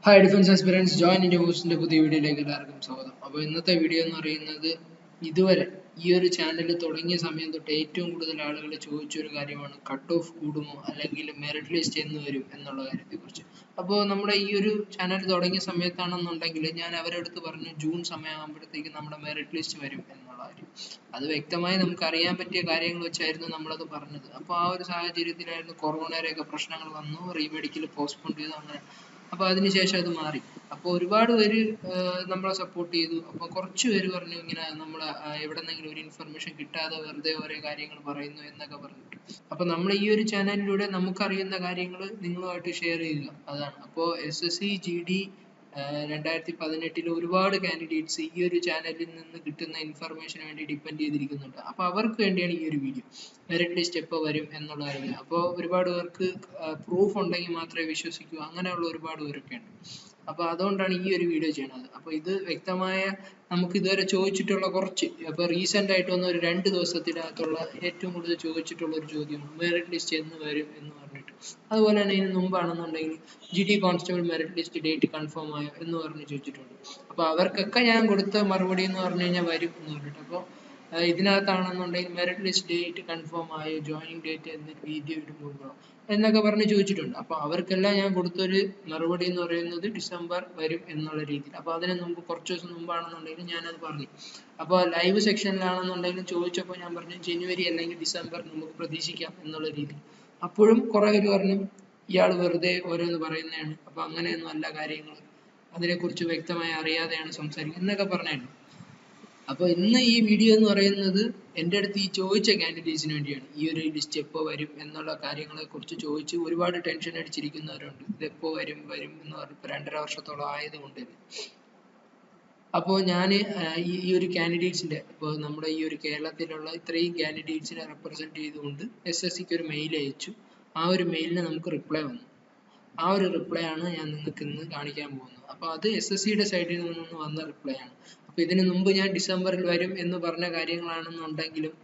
Hi defence aspirants join India ബൂസ്റ്റിന്റെ പുതിയ വീഡിയോയിലേക്ക് എല്ലാവർക്കും സ്വാഗതം. അപ്പോൾ ഇന്നത്തെ വീഡിയോ എന്ന് പറയുന്നത് ഇതുവരെ ഈ ഒരു ചാനൽ തുടങ്ങിയ സമയം തൊട്ട് ഏറ്റവും കൂടുതൽ ആളുകൾ ചോദിച്ചൊരു കാര്യമാണ് കട്ട് ഓഫ് കൂടുമോ അല്ലെങ്കിൽ മെറിറ്റ് ലിസ്റ്റ് എന്ന് വരും എന്നുള്ള കാര്യത്തെക്കുറിച്ച്. അപ്പോൾ നമ്മുടെ ഈ ഒരു ചാനൽ തുടങ്ങിയ സമയത്താണെന്നുണ്ടെങ്കിൽ ഞാൻ അവരുടെ അടുത്ത് പറഞ്ഞു ജൂൺ സമയമാകുമ്പോഴത്തേക്ക് നമ്മുടെ മെറിറ്റ് ലിസ്റ്റ് വരും എന്നുള്ള കാര്യം. അത് വ്യക്തമായി നമുക്ക് അറിയാൻ പറ്റിയ കാര്യങ്ങൾ വെച്ചായിരുന്നു നമ്മളത് പറഞ്ഞത്. അപ്പോൾ ആ ഒരു സാഹചര്യത്തിലായിരുന്നു കൊറോണയുടെയൊക്കെ പ്രശ്നങ്ങൾ വന്നു, റീമെഡിക്കൽ പോസ്റ്റ്പോൺ ചെയ്തു, അങ്ങനെ. അപ്പോൾ അതിനുശേഷം അത് മാറി. അപ്പോൾ ഒരുപാട് പേര് നമ്മളെ സപ്പോർട്ട് ചെയ്തു. അപ്പോൾ കുറച്ച് പേര് പറഞ്ഞു ഇങ്ങനെ നമ്മൾ എവിടെന്നെങ്കിലും ഒരു ഇൻഫർമേഷൻ കിട്ടാതെ വെറുതെ ഓരോ കാര്യങ്ങൾ പറയുന്നു എന്നൊക്കെ പറഞ്ഞിട്ട്. അപ്പോൾ നമ്മൾ ഈ ഒരു ചാനലിലൂടെ നമുക്കറിയുന്ന കാര്യങ്ങൾ നിങ്ങളുമായിട്ട് ഷെയർ ചെയ്യുക, അതാണ്. അപ്പോൾ SSC GD 2018 ഒരുപാട് കാൻഡിഡേറ്റ്സ് ഈ ഒരു ചാനലിൽ നിന്ന് കിട്ടുന്ന ഇൻഫർമേഷന് വേണ്ടി ഡിപ്പെൻഡ് ചെയ്തിരിക്കുന്നുണ്ട്. അപ്പോൾ അവർക്ക് വേണ്ടിയാണ് ഈ ഒരു വീഡിയോ. മെറിറ്റ് ലിസ്റ്റ് എപ്പോൾ വരും എന്നുള്ള കാര്യം. അപ്പോൾ ഒരുപാട് പേർക്ക് പ്രൂഫ് ഉണ്ടെങ്കിൽ മാത്രമേ വിശ്വസിക്കൂ, അങ്ങനെയുള്ള ഒരുപാട് പേരൊക്കെ ഉണ്ട്. അപ്പോൾ അതുകൊണ്ടാണ് ഈ ഒരു വീഡിയോ ചെയ്യുന്നത്. അപ്പോൾ ഇത് വ്യക്തമായ നമുക്ക് ഇതുവരെ ചോദിച്ചിട്ടുള്ള കുറച്ച്, അപ്പോൾ റീസെൻ്റ് ആയിട്ട് വന്ന ഒരു 2 ദിവസത്തിനകത്തുള്ള ഏറ്റവും കൂടുതൽ ചോദിച്ചിട്ടുള്ള ഒരു ചോദ്യമാണ് മെറിറ്റ് ലിസ്റ്റ് എന്ന് വരും എന്ന് പറഞ്ഞിട്ട്. അതുപോലെ തന്നെ ഇതിന് മുമ്പാണെന്നുണ്ടെങ്കിൽ GD constable merit list date confirm ആയോ എന്ന് പറഞ്ഞ് ചോദിച്ചിട്ടുണ്ട്. അപ്പോൾ അവർക്കൊക്കെ ഞാൻ കൊടുത്ത മറുപടി എന്ന് പറഞ്ഞു കഴിഞ്ഞാൽ വരും എന്ന് പറഞ്ഞിട്ട്. അപ്പോൾ ഇതിനകത്താണെന്നുണ്ടെങ്കിൽ മെറിറ്റ് ലിസ്റ്റ് ഡേറ്റ് കൺഫേം ആയോ, ജോയിനിങ് ഡേറ്റ് എന്നിട്ട് വീഡിയോ ഇടുമ്പോഴോ എന്നൊക്കെ പറഞ്ഞ് ചോദിച്ചിട്ടുണ്ട്. അപ്പോൾ അവർക്കെല്ലാം ഞാൻ കൊടുത്തൊരു മറുപടി എന്ന് പറയുന്നത് ഡിസംബർ വരും എന്നുള്ള രീതിയിൽ. അപ്പോൾ അതിന് മുമ്പ് കുറച്ച് ദിവസം മുമ്പാണെന്നുണ്ടെങ്കിൽ ഞാനത് പറഞ്ഞു. അപ്പോൾ ലൈവ് സെക്ഷനിലാണെന്നുണ്ടെങ്കിലും ചോദിച്ചപ്പോൾ ഞാൻ പറഞ്ഞു ജനുവരി അല്ലെങ്കിൽ ഡിസംബർ നമുക്ക് പ്രതീക്ഷിക്കാം എന്നുള്ള രീതിയിൽ. അപ്പോഴും കുറേ പേര് പറഞ്ഞു ഇയാൾ വെറുതെ ഓരോന്ന് പറയുന്നതാണ്, അപ്പോൾ അങ്ങനെയൊന്നും അല്ല കാര്യങ്ങൾ, അതിനെക്കുറിച്ച് വ്യക്തമായി അറിയാതെയാണ് സംസാരിക്കുന്നത് എന്നൊക്കെ പറഞ്ഞായിരുന്നു. അപ്പോൾ ഇന്ന് ഈ വീഡിയോ എന്ന് പറയുന്നത് എൻ്റെ അടുത്ത് ഈ ചോദിച്ച കാൻഡിഡേറ്റ്സിന് വേണ്ടിയാണ്. ഈ ഒരു ലിസ്റ്റ് എപ്പോൾ വരും എന്നുള്ള കാര്യങ്ങളെ കുറിച്ച് ചോദിച്ച് ഒരുപാട് ടെൻഷൻ അടിച്ചിരിക്കുന്നവരുണ്ട്. ഇതെപ്പോൾ വരും എന്ന് പറഞ്ഞപ്പോൾ 2.5 വർഷത്തോളം ആയതുകൊണ്ട് തന്നെ. അപ്പോൾ ഞാൻ ഈ ഒരു കാൻഡിഡേറ്റ്സിൻ്റെ, ഇപ്പോൾ നമ്മുടെ ഈ ഒരു കേരളത്തിലുള്ള ഇത്രയും കാൻഡിഡേറ്റ്സിനെ റെപ്രസെൻറ്റ് ചെയ്തുകൊണ്ട് SSCക്ക് ഒരു മെയിൽ അയച്ചു. ആ ഒരു മെയിലിന് നമുക്ക് റിപ്ലൈ വന്നു. ആ ഒരു റിപ്ലൈ ആണ് ഞാൻ നിങ്ങൾക്ക് ഇന്ന് കാണിക്കാൻ പോകുന്നത്. അപ്പോൾ അത് SSCയുടെ സൈഡിൽ നിന്ന് വന്ന റിപ്ലൈ ആണ്. അപ്പോൾ ഇതിനു മുമ്പ് ഞാൻ ഡിസംബറിൽ വരും എന്ന് പറഞ്ഞ കാര്യങ്ങളാണെന്നുണ്ടെങ്കിലും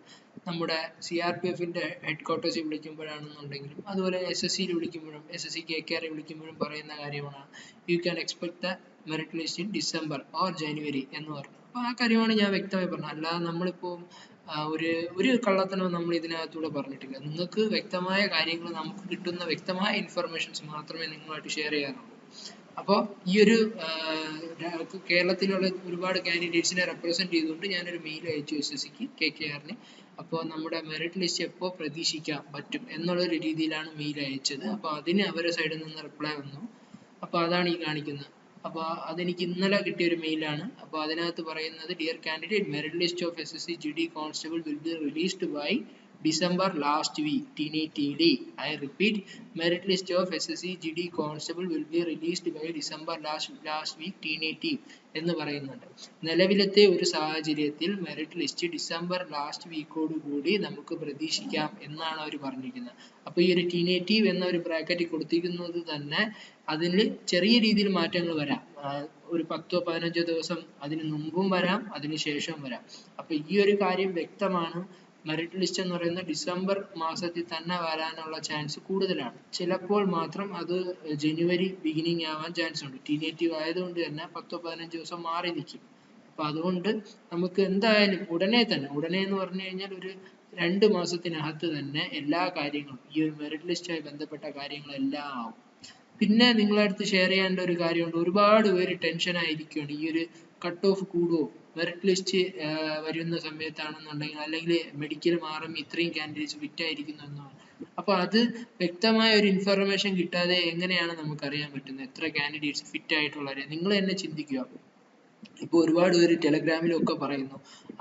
നമ്മുടെ CRPFന്റെ ഹെഡ് ക്വാർട്ടേഴ്സിൽ വിളിക്കുമ്പോഴാണെന്നുണ്ടെങ്കിലും അതുപോലെ SSCയിൽ വിളിക്കുമ്പോഴും SSC KKR വിളിക്കുമ്പോഴും പറയുന്ന കാര്യമാണ് you can expect the merit list in December or January എന്ന് പറഞ്ഞു. അപ്പോൾ ആ കാര്യമാണ് ഞാൻ വ്യക്തമായി പറഞ്ഞത്. അല്ലാതെ നമ്മളിപ്പോൾ ഒരു കള്ളത്തനവും നമ്മൾ ഇതിനകത്തൂടെ പറഞ്ഞിട്ടില്ല. നിങ്ങൾക്ക് വ്യക്തമായ കാര്യങ്ങൾ, നമുക്ക് കിട്ടുന്ന വ്യക്തമായ ഇൻഫർമേഷൻസ് മാത്രമേ നിങ്ങളുമായിട്ട് ഷെയർ ചെയ്യാറുള്ളൂ. അപ്പോൾ ഈ ഒരു കേരളത്തിലുള്ള ഒരുപാട് കാൻഡിഡേറ്റ്സിനെ റെപ്രസെൻറ്റ് ചെയ്തുകൊണ്ട് ഞാനൊരു മെയിൽ അയച്ചു SSCക്ക് KKRന്. അപ്പോൾ നമ്മുടെ മെറിറ്റ് ലിസ്റ്റ് എപ്പോൾ പ്രതീക്ഷിക്കാൻ പറ്റും എന്നുള്ളൊരു രീതിയിലാണ് മെയിൽ അയച്ചത്. അപ്പോൾ അതിന് അവരുടെ സൈഡിൽ നിന്ന് റിപ്ലൈ വന്നു. അപ്പോൾ അതാണ് ഈ കാണിക്കുന്നത്. അപ്പോൾ അതെനിക്ക് ഇന്നലെ കിട്ടിയ ഒരു മെയിലാണ്. അപ്പോൾ അതിനകത്ത് പറയുന്നത് dear candidate, merit list of SSC GD constable will be released by December last week TNTD. I repeat, merit list of SSC GD constable will be released by December last week TNT എന്ന് പറയുന്നുണ്ട്. നിലവിലത്തെ ഒരു സാഹചര്യത്തിൽ merit list December last വീക്കോട് കൂടി നമുക്ക് പ്രതീക്ഷിക്കാം എന്നാണ് അവർ പറഞ്ഞിരിക്കുന്നത്. അപ്പോൾ ഈ ഒരു TNT എന്ന ഒരു ബ്രാക്കറ്റിൽ കൊടുത്തിരിക്കുന്നത് തന്നെ അതിൽ ചെറിയ രീതിയിൽ മാറ്റങ്ങൾ വരാം. ഒരു 10-15 ദിവസം അതിന് മുമ്പും വരാം, അതിന് ശേഷം വരാം. അപ്പോൾ ഈ ഒരു കാര്യം വ്യക്തമാണ്. മെറിറ്റ് ലിസ്റ്റ് എന്ന് പറയുന്നത് ഡിസംബർ മാസത്തിൽ തന്നെ വരാനുള്ള ചാൻസ് കൂടുതലാണ്. ചിലപ്പോൾ മാത്രം അത് ജനുവരി ബിഗിനിങ് ആവാൻ ചാൻസ് ഉണ്ട്. TNT ആയതുകൊണ്ട് തന്നെ 10-15 ദിവസം മാറി നിൽക്കും. അപ്പോൾ അതുകൊണ്ട് നമുക്ക് എന്തായാലും ഉടനെ എന്ന് പറഞ്ഞു കഴിഞ്ഞാൽ ഒരു 2 മാസത്തിനകത്ത് തന്നെ എല്ലാ കാര്യങ്ങളും, ഈ ഒരു മെറിറ്റ് ലിസ്റ്റുമായി ബന്ധപ്പെട്ട കാര്യങ്ങളെല്ലാം ആവും. പിന്നെ നിങ്ങളുടെ അടുത്ത് ഷെയർ ചെയ്യേണ്ട ഒരു കാര്യമുണ്ട്. ഒരുപാട് പേര് ടെൻഷൻ ആയിരിക്കുകയാണ്, ഈ ഒരു കട്ട് ഓഫ് കൂടുമോ, മെറിറ്റ് ലിസ്റ്റ് വരുന്ന സമയത്താണെന്നുണ്ടെങ്കിൽ, അല്ലെങ്കിൽ മെഡിക്കൽ മാറുമ്പോൾ ഇത്രയും കാൻഡിഡേറ്റ്സ് ഫിറ്റ് ആയിരിക്കുന്നു എന്നാണ്. അപ്പോൾ അത് വ്യക്തമായ ഒരു ഇൻഫർമേഷൻ കിട്ടാതെ എങ്ങനെയാണ് നമുക്ക് അറിയാൻ പറ്റുന്നത് എത്ര കാൻഡിഡേറ്റ്സ് ഫിറ്റ് ആയിട്ടുള്ളവരെ? നിങ്ങൾ തന്നെ ചിന്തിക്കുക. ഇപ്പോൾ ഒരുപാട് പേര് ടെലഗ്രാമിലും ഒക്കെ പറയുന്നു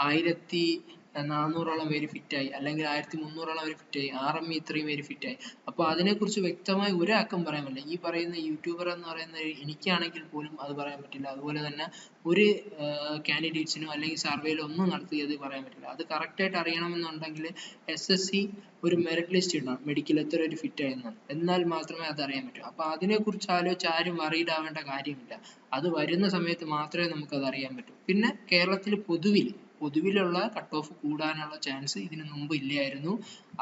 1400ഓളം പേര് ഫിറ്റായി, അല്ലെങ്കിൽ 1300ഓളം പേര് ഫിറ്റായി, RME ഇത്രയും പേര് ഫിറ്റായി. അപ്പോൾ അതിനെക്കുറിച്ച് വ്യക്തമായി ഒരാൾക്കും പറയാൻ പറ്റില്ല. ഈ പറയുന്ന യൂട്യൂബർ എന്ന് പറയുന്ന എനിക്കാണെങ്കിൽ പോലും അത് പറയാൻ പറ്റില്ല. അതുപോലെ തന്നെ ഒരു കാൻഡിഡേറ്റ്സിനോ അല്ലെങ്കിൽ സർവേയിലോ ഒന്നും നടത്തിയത് പറയാൻ പറ്റില്ല. അത് കറക്റ്റായിട്ട് അറിയണമെന്നുണ്ടെങ്കിൽ SSC ഒരു മെറിറ്റ് ലിസ്റ്റ് ഇടണം, മെഡിക്കൽ എത്ര പേര് ഫിറ്റ് ആയെന്ന്, എന്നാൽ മാത്രമേ അത് അറിയാൻ പറ്റൂ. അപ്പോൾ അതിനെക്കുറിച്ച് ആലോചിച്ച് ആരും വറീഡ് ആവേണ്ട കാര്യമില്ല. അത് വരുന്ന സമയത്ത് മാത്രമേ നമുക്കത് അറിയാൻ പറ്റൂ. പിന്നെ കേരളത്തിൽ പൊതുവിലുള്ള കട്ട് ഓഫ് കൂടാനുള്ള ചാൻസ് ഇതിനു മുമ്പ് ഇല്ലായിരുന്നു.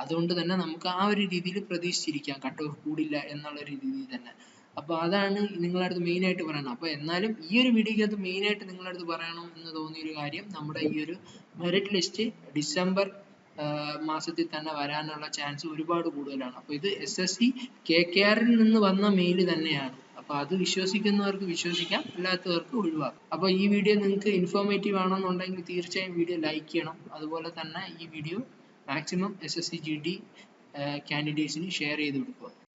അതുകൊണ്ട് തന്നെ നമുക്ക് ആ ഒരു രീതിയിൽ പ്രതീക്ഷിച്ചിരിക്കാം കട്ട് ഓഫ് കൂടില്ല എന്നുള്ള രീതിയിൽ തന്നെ. അപ്പോൾ അതാണ് നിങ്ങളുടെ അടുത്ത് മെയിൻ ആയിട്ട് പറയണം. അപ്പോൾ എന്നാലും ഈ ഒരു വീഡിയോക്കകത്ത് മെയിൻ ആയിട്ട് നിങ്ങളുടെ അടുത്ത് പറയണം എന്ന് തോന്നിയ ഒരു കാര്യം, നമ്മുടെ ഈ ഒരു മെറിറ്റ് ലിസ്റ്റ് ഡിസംബർ മാസത്തിൽ തന്നെ വരാനുള്ള ചാൻസ് ഒരുപാട് കൂടുതലാണ്. അപ്പോൾ ഇത് SSC KKR ൽ നിന്ന് വന്ന മെയിൽ തന്നെയാണ്. അപ്പോൾ അത് വിശ്വസിക്കുന്നവർക്ക് വിശ്വസിക്കാം, അല്ലാത്തവർക്ക് ഒഴിവാക്കാം. അപ്പോൾ ഈ വീഡിയോ നിങ്ങൾക്ക് ഇൻഫോർമേറ്റീവ് ആണെന്നുണ്ടെങ്കിൽ തീർച്ചയായും വീഡിയോ ലൈക്ക് ചെയ്യണം. അതുപോലെ തന്നെ ഈ വീഡിയോ മാക്സിമം SSC GD കാൻഡിഡേറ്റ്സിന് ഷെയർ ചെയ്ത് കൊടുക്കുക.